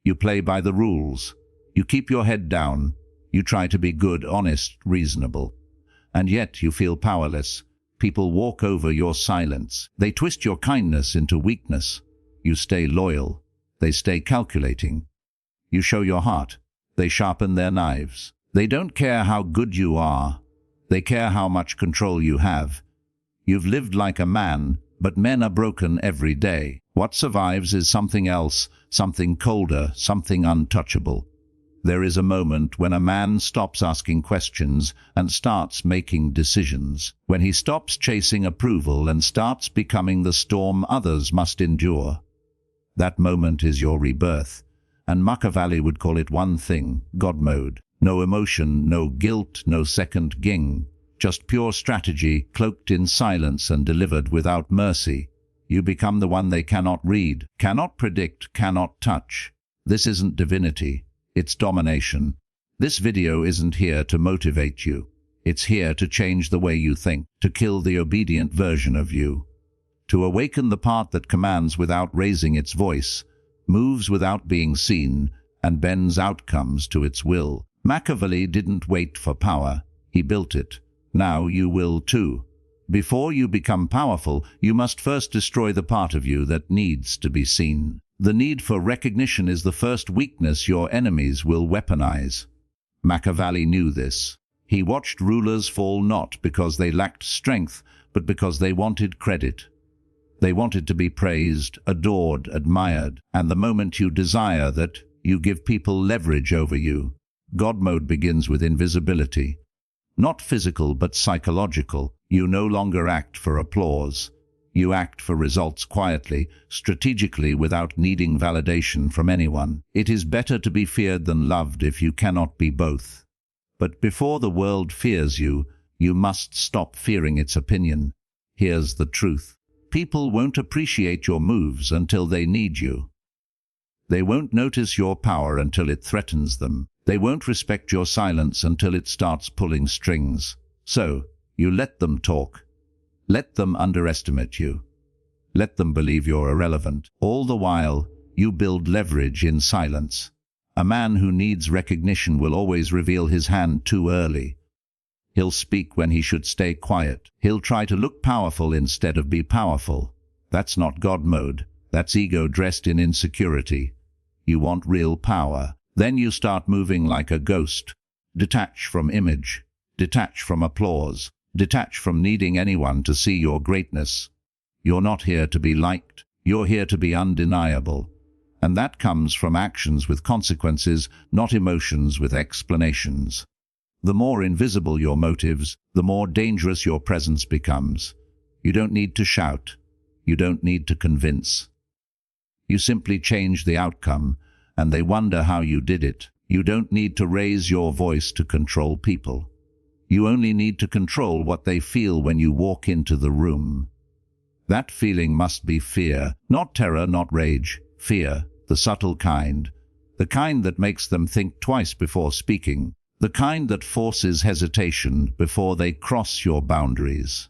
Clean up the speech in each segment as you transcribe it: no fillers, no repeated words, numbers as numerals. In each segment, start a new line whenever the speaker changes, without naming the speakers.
You play by the rules. You keep your head down. You try to be good, honest, reasonable. And yet you feel powerless. People walk over your silence. They twist your kindness into weakness. You stay loyal. They stay calculating. You show your heart. They sharpen their knives. They don't care how good you are. They care how much control you have. You've lived like a man, but men are broken every day. What survives is something else, something colder, something untouchable. There is a moment when a man stops asking questions and starts making decisions, when he stops chasing approval and starts becoming the storm others must endure. That moment is your rebirth, and Machiavelli would call it one thing: God mode. No emotion, no guilt, no second ging, just pure strategy, cloaked in silence and delivered without mercy. You become the one they cannot read, cannot predict, cannot touch. This isn't divinity. It's domination. This video isn't here to motivate you. It's here to change the way you think, to kill the obedient version of you, to awaken the part that commands without raising its voice, moves without being seen, and bends outcomes to its will. Machiavelli didn't wait for power. He built it. Now you will too. Before you become powerful, you must first destroy the part of you that needs to be seen. The need for recognition is the first weakness your enemies will weaponize. Machiavelli knew this. He watched rulers fall not because they lacked strength, but because they wanted credit. They wanted to be praised, adored, admired, and the moment you desire that, you give people leverage over you. God mode begins with invisibility. Not physical, but psychological. You no longer act for applause. You act for results quietly, strategically, without needing validation from anyone. It is better to be feared than loved if you cannot be both. But before the world fears you, you must stop fearing its opinion. Here's the truth. People won't appreciate your moves until they need you. They won't notice your power until it threatens them. They won't respect your silence until it starts pulling strings. So, you let them talk. Let them underestimate you. Let them believe you're irrelevant. All the while, you build leverage in silence. A man who needs recognition will always reveal his hand too early. He'll speak when he should stay quiet. He'll try to look powerful instead of be powerful. That's not God mode. That's ego dressed in insecurity. You want real power. Then you start moving like a ghost. Detach from image. Detach from applause. Detach from needing anyone to see your greatness. You're not here to be liked. You're here to be undeniable. And that comes from actions with consequences, not emotions with explanations. The more invisible your motives, the more dangerous your presence becomes. You don't need to shout. You don't need to convince. You simply change the outcome, and they wonder how you did it. You don't need to raise your voice to control people. You only need to control what they feel when you walk into the room. That feeling must be fear, not terror, not rage. Fear, the subtle kind. The kind that makes them think twice before speaking. The kind that forces hesitation before they cross your boundaries.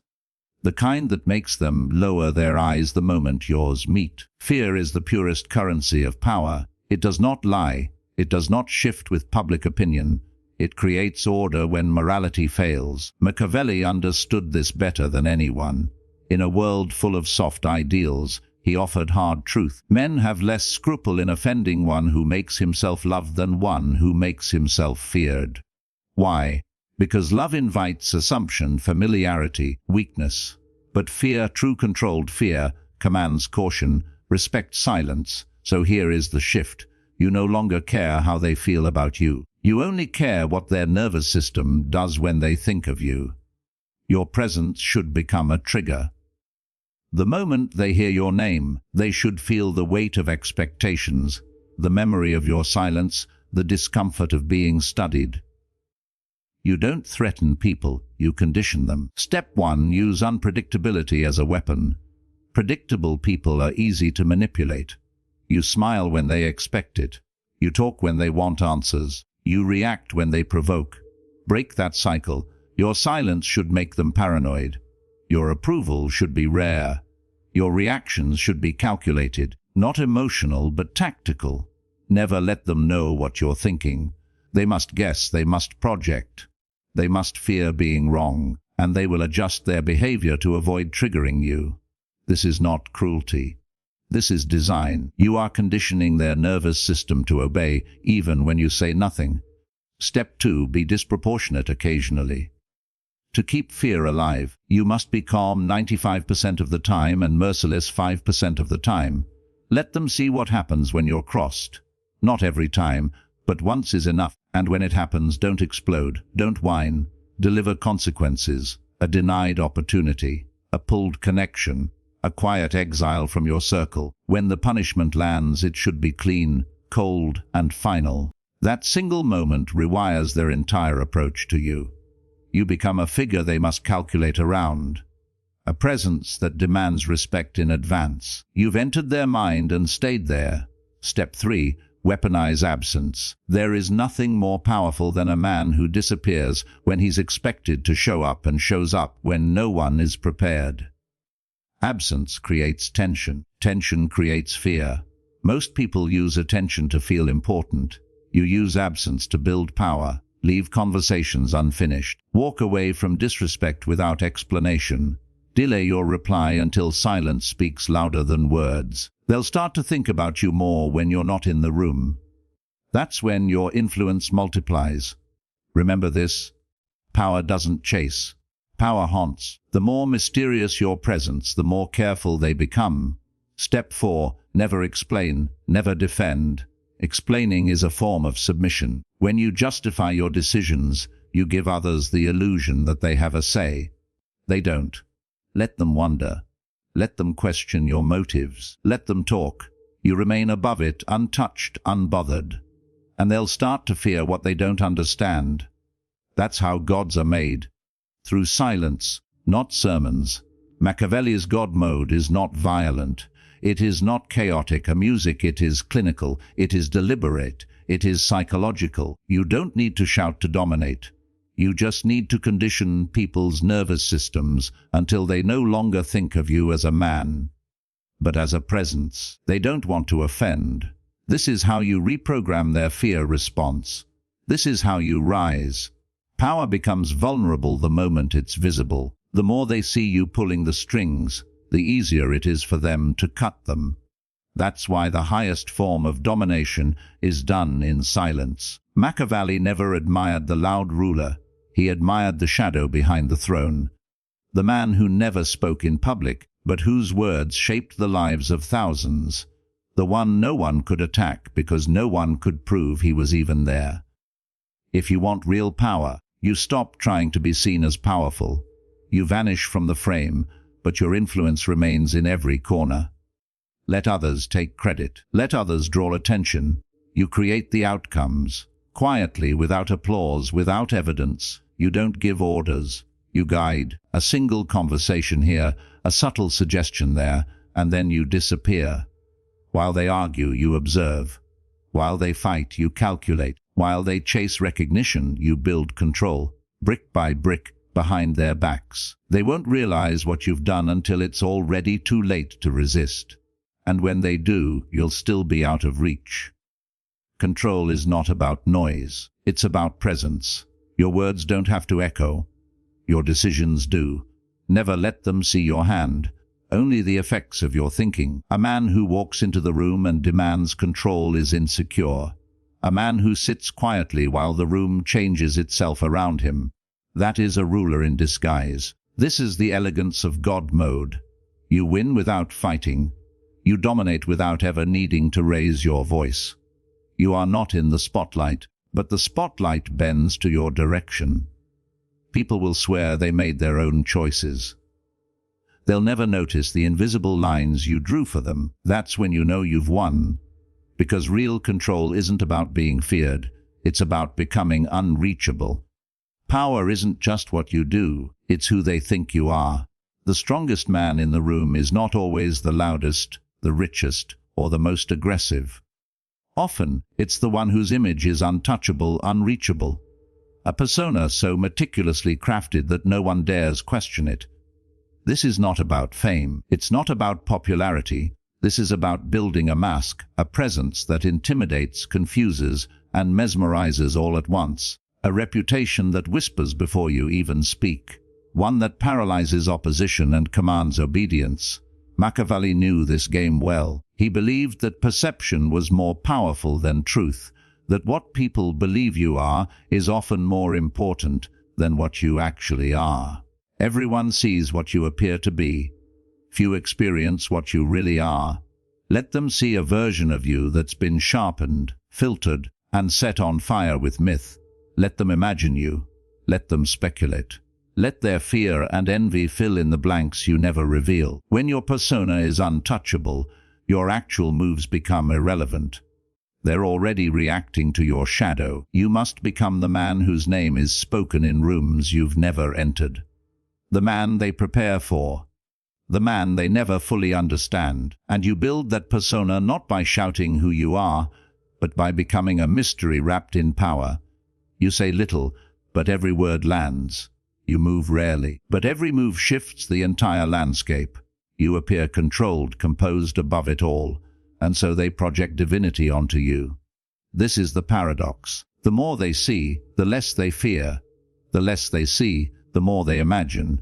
The kind that makes them lower their eyes the moment yours meet. Fear is the purest currency of power. It does not lie. It does not shift with public opinion. It creates order when morality fails. Machiavelli understood this better than anyone. In a world full of soft ideals, he offered hard truth. Men have less scruple in offending one who makes himself loved than one who makes himself feared. Why? Because love invites assumption, familiarity, weakness. But fear, true controlled fear, commands caution, respects silence. So here is the shift. You no longer care how they feel about you. You only care what their nervous system does when they think of you. Your presence should become a trigger. The moment they hear your name, they should feel the weight of expectations, the memory of your silence, the discomfort of being studied. You don't threaten people, you condition them. Step 1. Use unpredictability as a weapon. Predictable people are easy to manipulate. You smile when they expect it. You talk when they want answers. You react when they provoke. Break that cycle. Your silence should make them paranoid. Your approval should be rare. Your reactions should be calculated, not emotional but tactical. Never let them know what you're thinking. They must guess, they must project. They must fear being wrong, and they will adjust their behavior to avoid triggering you. This is not cruelty. This is design. You are conditioning their nervous system to obey, even when you say nothing. Step 2. Be disproportionate occasionally. To keep fear alive, you must be calm 95% of the time and merciless 5% of the time. Let them see what happens when you're crossed. Not every time, but once is enough. And when it happens, don't explode, don't whine. Deliver consequences, a denied opportunity, a pulled connection, a quiet exile from your circle. When the punishment lands, it should be clean, cold, and final. That single moment rewires their entire approach to you. You become a figure they must calculate around, a presence that demands respect in advance. You've entered their mind and stayed there. Step 3. Weaponize absence. There is nothing more powerful than a man who disappears when he's expected to show up and shows up when no one is prepared. Absence creates tension. Tension creates fear. Most people use attention to feel important. You use absence to build power. Leave conversations unfinished. Walk away from disrespect without explanation. Delay your reply until silence speaks louder than words. They'll start to think about you more when you're not in the room. That's when your influence multiplies. Remember this: power doesn't chase. Power haunts. The more mysterious your presence, the more careful they become. Step 4. Never explain, never defend. Explaining is a form of submission. When you justify your decisions, you give others the illusion that they have a say. They don't. Let them wonder. Let them question your motives. Let them talk. You remain above it, untouched, unbothered. And they'll start to fear what they don't understand. That's how gods are made. Through silence, not sermons. Machiavelli's God mode is not violent. It is not chaotic a music, it is clinical, it is deliberate, it is psychological. You don't need to shout to dominate. You just need to condition people's nervous systems until they no longer think of you as a man, but as a presence. They don't want to offend. This is how you reprogram their fear response. This is how you rise. Power becomes vulnerable the moment it's visible. The more they see you pulling the strings, the easier it is for them to cut them. That's why the highest form of domination is done in silence. Machiavelli never admired the loud ruler. He admired the shadow behind the throne. The man who never spoke in public, but whose words shaped the lives of thousands. The one no one could attack because no one could prove he was even there. If you want real power, you stop trying to be seen as powerful. You vanish from the frame, but your influence remains in every corner. Let others take credit. Let others draw attention. You create the outcomes. Quietly, without applause, without evidence. You don't give orders. You guide. A single conversation here, a subtle suggestion there, and then you disappear. While they argue, you observe. While they fight, you calculate. While they chase recognition, you build control. Brick by brick, behind their backs. They won't realize what you've done until it's already too late to resist. And when they do, you'll still be out of reach. Control is not about noise. It's about presence. Your words don't have to echo. Your decisions do. Never let them see your hand. Only the effects of your thinking. A man who walks into the room and demands control is insecure. A man who sits quietly while the room changes itself around him. That is a ruler in disguise. This is the elegance of God mode. You win without fighting. You dominate without ever needing to raise your voice. You are not in the spotlight, but the spotlight bends to your direction. People will swear they made their own choices. They'll never notice the invisible lines you drew for them. That's when you know you've won. Because real control isn't about being feared. It's about becoming unreachable. Power isn't just what you do, it's who they think you are. The strongest man in the room is not always the loudest, the richest, or the most aggressive. Often, it's the one whose image is untouchable, unreachable. A persona so meticulously crafted that no one dares question it. This is not about fame. It's not about popularity. This is about building a mask, a presence that intimidates, confuses, and mesmerizes all at once. A reputation that whispers before you even speak. One that paralyzes opposition and commands obedience. Machiavelli knew this game well. He believed that perception was more powerful than truth, that what people believe you are is often more important than what you actually are. Everyone sees what you appear to be. Few experience what you really are. Let them see a version of you that's been sharpened, filtered, and set on fire with myth. Let them imagine you. Let them speculate. Let their fear and envy fill in the blanks you never reveal. When your persona is untouchable, your actual moves become irrelevant. They're already reacting to your shadow. You must become the man whose name is spoken in rooms you've never entered. The man they prepare for. The man they never fully understand. And you build that persona not by shouting who you are, but by becoming a mystery wrapped in power. You say little, but every word lands. You move rarely, but every move shifts the entire landscape. You appear controlled, composed above it all, and so they project divinity onto you. This is the paradox. The more they see, the less they fear. The less they see, the more they imagine.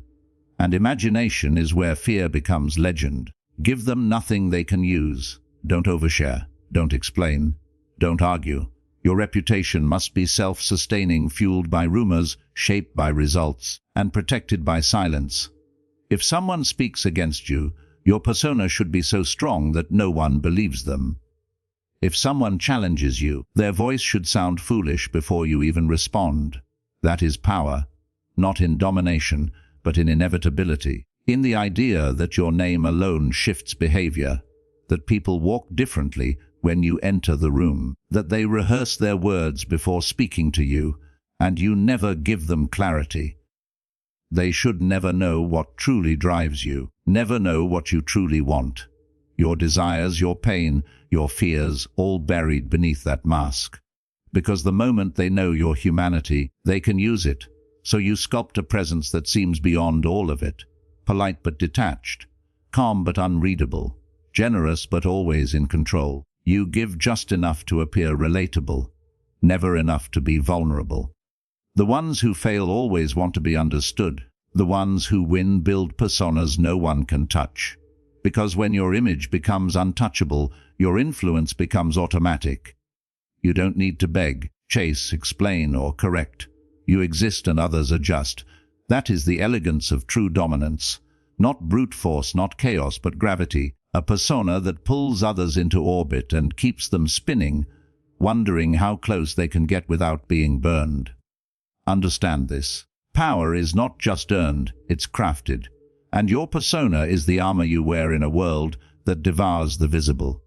And imagination is where fear becomes legend. Give them nothing they can use. Don't overshare. Don't explain. Don't argue. Your reputation must be self-sustaining, fueled by rumors, shaped by results, and protected by silence. If someone speaks against you, your persona should be so strong that no one believes them. If someone challenges you, their voice should sound foolish before you even respond. That is power, not in domination, but in inevitability, in the idea that your name alone shifts behavior, that people walk differently when you enter the room, that they rehearse their words before speaking to you, and you never give them clarity. They should never know what truly drives you, never know what you truly want. Your desires, your pain, your fears, all buried beneath that mask. Because the moment they know your humanity, they can use it. So you sculpt a presence that seems beyond all of it, polite but detached, calm but unreadable, generous but always in control. You give just enough to appear relatable, never enough to be vulnerable. The ones who fail always want to be understood. The ones who win build personas no one can touch. Because when your image becomes untouchable, your influence becomes automatic. You don't need to beg, chase, explain, or correct. You exist and others adjust. That is the elegance of true dominance. Not brute force, not chaos, but gravity. A persona that pulls others into orbit and keeps them spinning, wondering how close they can get without being burned. Understand this. Power is not just earned, it's crafted. And your persona is the armor you wear in a world that devours the visible.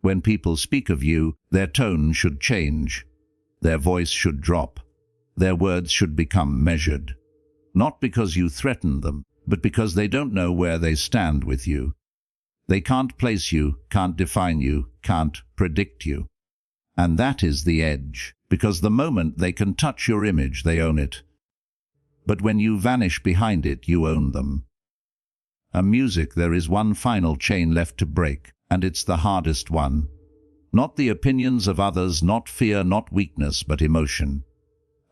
When people speak of you, their tone should change. Their voice should drop. Their words should become measured. Not because you threaten them, but because they don't know where they stand with you. They can't place you, can't define you, can't predict you. And that is the edge, because the moment they can touch your image, they own it. But when you vanish behind it, you own them. In music, there is one final chain left to break, and it's the hardest one. Not the opinions of others, not fear, not weakness, but emotion.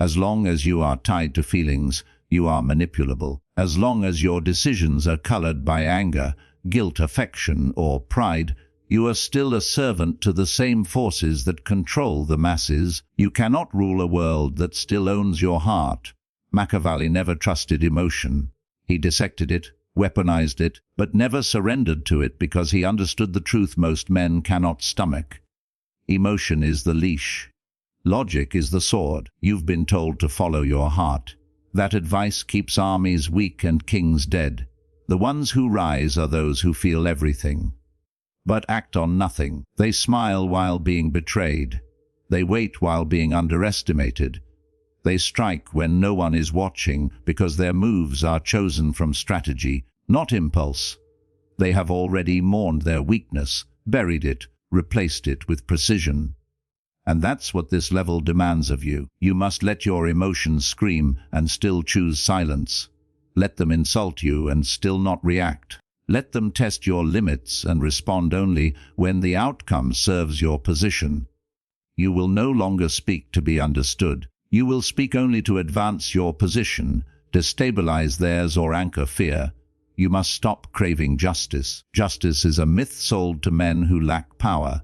As long as you are tied to feelings, you are manipulable. As long as your decisions are colored by anger, guilt, affection, or pride, you are still a servant to the same forces that control the masses. You cannot rule a world that still owns your heart. Machiavelli never trusted emotion. He dissected it, weaponized it, but never surrendered to it because he understood the truth most men cannot stomach. Emotion is the leash. Logic is the sword. You've been told to follow your heart. That advice keeps armies weak and kings dead. The ones who rise are those who feel everything, but act on nothing. They smile while being betrayed. They wait while being underestimated. They strike when no one is watching because their moves are chosen from strategy, not impulse. They have already mourned their weakness, buried it, replaced it with precision. And that's what this level demands of you. You must let your emotions scream and still choose silence. Let them insult you and still not react. Let them test your limits and respond only when the outcome serves your position. You will no longer speak to be understood. You will speak only to advance your position, destabilize theirs, or anchor fear. You must stop craving justice. Justice is a myth sold to men who lack power.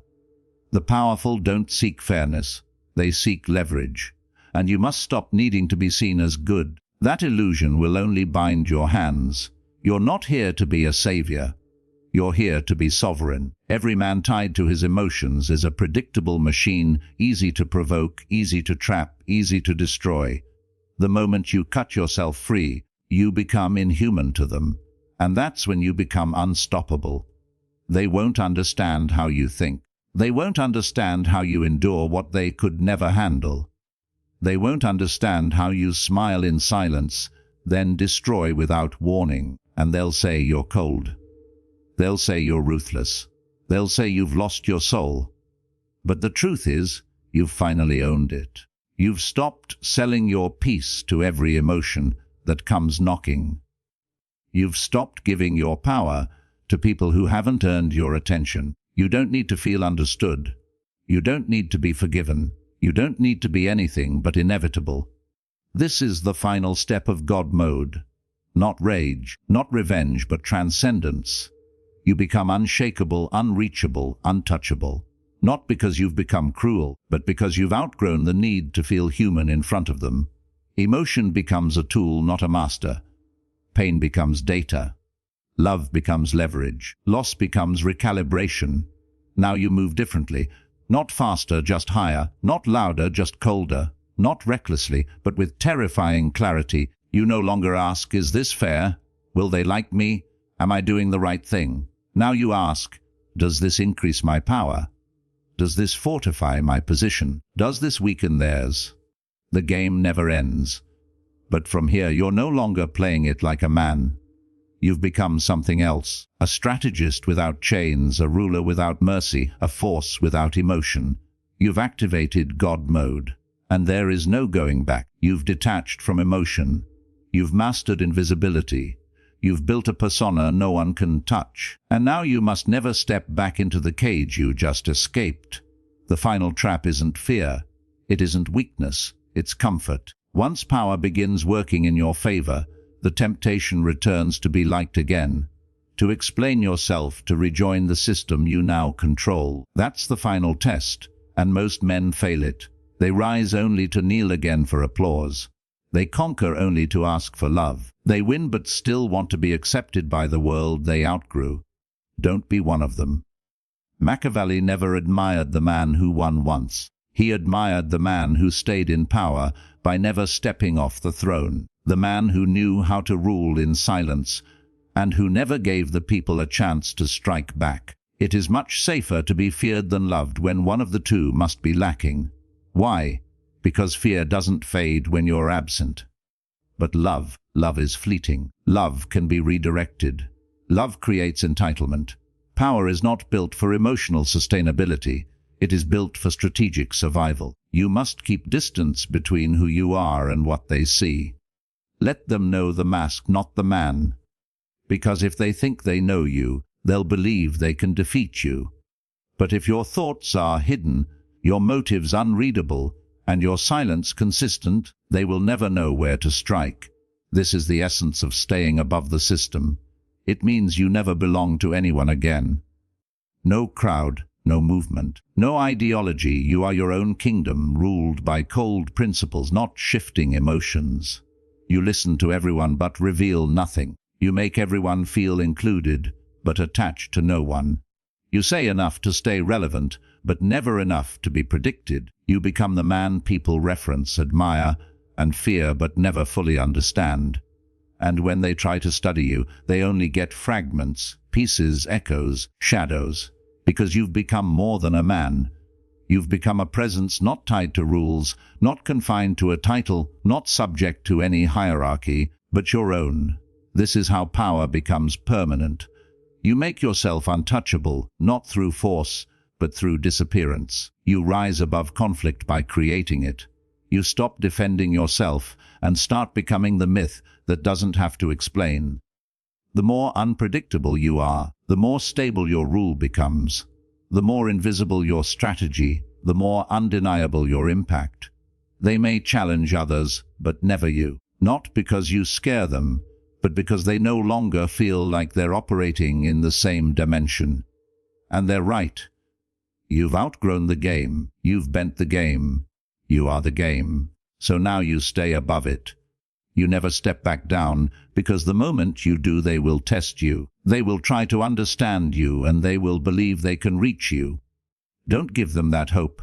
The powerful don't seek fairness. They seek leverage. And you must stop needing to be seen as good. That illusion will only bind your hands. You're not here to be a savior. You're here to be sovereign. Every man tied to his emotions is a predictable machine, easy to provoke, easy to trap, easy to destroy. The moment you cut yourself free, you become inhuman to them. And that's when you become unstoppable. They won't understand how you think. They won't understand how you endure what they could never handle. They won't understand how you smile in silence, then destroy without warning, and they'll say you're cold. They'll say you're ruthless. They'll say you've lost your soul. But the truth is, you've finally owned it. You've stopped selling your peace to every emotion that comes knocking. You've stopped giving your power to people who haven't earned your attention. You don't need to feel understood. You don't need to be forgiven. You don't need to be anything but inevitable. This is the final step of God mode. Not rage, not revenge, but transcendence. You become unshakable, unreachable, untouchable. Not because you've become cruel, but because you've outgrown the need to feel human in front of them. Emotion becomes a tool, not a master. Pain becomes data. Love becomes leverage. Loss becomes recalibration. Now you move differently. Not faster, just higher. Not louder, just colder. Not recklessly, but with terrifying clarity. You no longer ask, is this fair? Will they like me? Am I doing the right thing? Now you ask, does this increase my power? Does this fortify my position? Does this weaken theirs? The game never ends. But from here, you're no longer playing it like a man. You've become something else. A strategist without chains, a ruler without mercy, a force without emotion. You've activated God mode. And there is no going back. You've detached from emotion. You've mastered invisibility. You've built a persona no one can touch. And now you must never step back into the cage you just escaped. The final trap isn't fear. It isn't weakness. It's comfort. Once power begins working in your favor, the temptation returns to be liked again, to explain yourself, to rejoin the system you now control. That's the final test, and most men fail it. They rise only to kneel again for applause. They conquer only to ask for love. They win but still want to be accepted by the world they outgrew. Don't be one of them. Machiavelli never admired the man who won once. He admired the man who stayed in power by never stepping off the throne, the man who knew how to rule in silence, and who never gave the people a chance to strike back. It is much safer to be feared than loved when one of the two must be lacking. Why? Because fear doesn't fade when you're absent. But love is fleeting. Love can be redirected. Love creates entitlement. Power is not built for emotional sustainability. It is built for strategic survival. You must keep distance between who you are and what they see. Let them know the mask, not the man. Because if they think they know you, they'll believe they can defeat you. But if your thoughts are hidden, your motives unreadable, and your silence consistent, they will never know where to strike. This is the essence of staying above the system. It means you never belong to anyone again. No crowd, no movement, no ideology. You are your own kingdom, ruled by cold principles, not shifting emotions. You listen to everyone but reveal nothing. You make everyone feel included, but attached to no one. You say enough to stay relevant, but never enough to be predicted. You become the man people reference, admire, and fear, but never fully understand. And when they try to study you, they only get fragments, pieces, echoes, shadows. Because you've become more than a man. You've become a presence not tied to rules, not confined to a title, not subject to any hierarchy, but your own. This is how power becomes permanent. You make yourself untouchable, not through force, but through disappearance. You rise above conflict by creating it. You stop defending yourself and start becoming the myth that doesn't have to explain. The more unpredictable you are, the more stable your rule becomes. The more invisible your strategy, the more undeniable your impact. They may challenge others, but never you. Not because you scare them, but because they no longer feel like they're operating in the same dimension. And they're right. You've outgrown the game. You've bent the game. You are the game. So now you stay above it. You never step back down, because the moment you do, they will test you. They will try to understand you, and they will believe they can reach you. Don't give them that hope.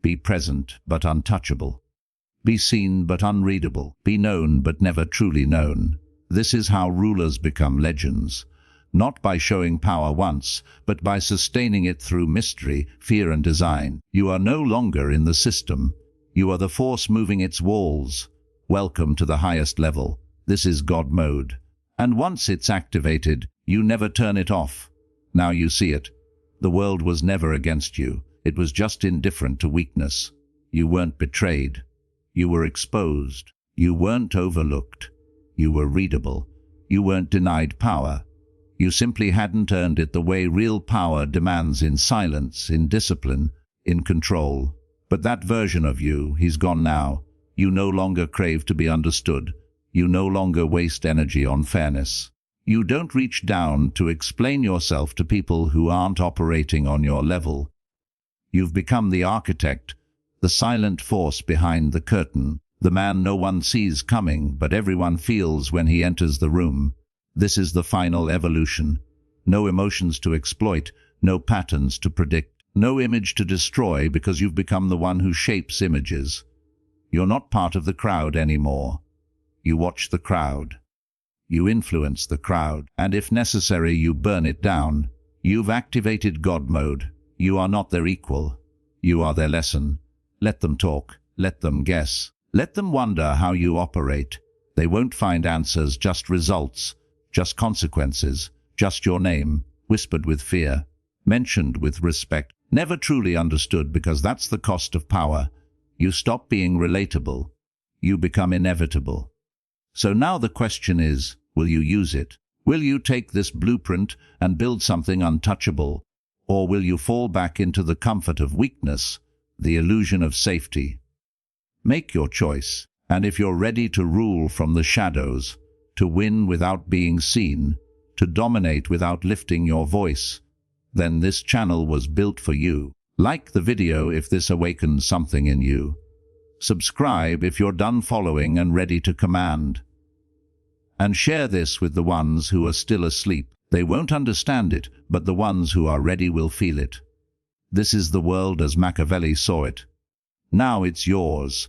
Be present, but untouchable. Be seen, but unreadable. Be known, but never truly known. This is how rulers become legends. Not by showing power once, but by sustaining it through mystery, fear, and design. You are no longer in the system. You are the force moving its walls. Welcome to the highest level. This is God mode. And once it's activated, you never turn it off. Now you see it. The world was never against you. It was just indifferent to weakness. You weren't betrayed. You were exposed. You weren't overlooked. You were readable. You weren't denied power. You simply hadn't earned it the way real power demands, in silence, in discipline, in control. But that version of you, he's gone now. You no longer crave to be understood. You no longer waste energy on fairness. You don't reach down to explain yourself to people who aren't operating on your level. You've become the architect, the silent force behind the curtain, the man no one sees coming, but everyone feels when he enters the room. This is the final evolution. No emotions to exploit, no patterns to predict, no image to destroy, because you've become the one who shapes images. You're not part of the crowd anymore. You watch the crowd. You influence the crowd, and if necessary, you burn it down. You've activated God mode. You are not their equal. You are their lesson. Let them talk. Let them guess. Let them wonder how you operate. They won't find answers, just results, just consequences, just your name, whispered with fear, mentioned with respect, never truly understood, because that's the cost of power. You stop being relatable. You become inevitable. So now the question is, will you use it? Will you take this blueprint and build something untouchable? Or will you fall back into the comfort of weakness, the illusion of safety? Make your choice, and if you're ready to rule from the shadows, to win without being seen, to dominate without lifting your voice, then this channel was built for you. Like the video if this awakens something in you. Subscribe if you're done following and ready to command. And share this with the ones who are still asleep. They won't understand it, but the ones who are ready will feel it. This is the world as Machiavelli saw it. Now it's yours.